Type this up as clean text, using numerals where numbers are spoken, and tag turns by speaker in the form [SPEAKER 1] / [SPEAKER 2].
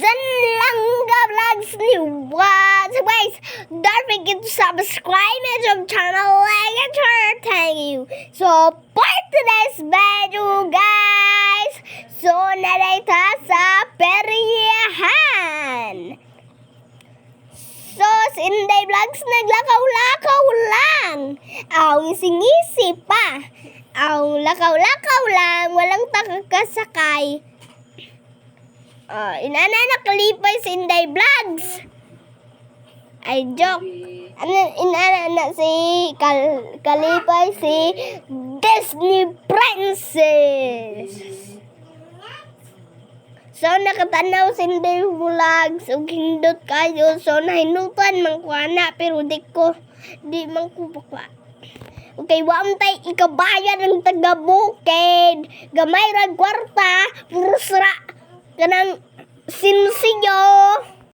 [SPEAKER 1] Maglingaw vlogs ni What? So guys, don't forget to subscribe my YouTube channel, like and share. Thank you. So for today's video guys, so narito sa peryahan. So si Inday Vlogs naglakaw-lakaw lang. Ang singisi pa. Ang lakaw-lakaw lang, walang takakasakay. Inana nakalipay si Inday Vlogs. Ay, joke. Inana na si kalipay si Disney Princess. So, nakatanaw si Inday Vlogs. Ug hindot kayo. So, nahinutan man ko ana. Pero di man ko bakwa. Okay, wamtay ikabayan ng taga-bukid. Gamay ra kwarta. Puro sira. Kanang sinsiyo.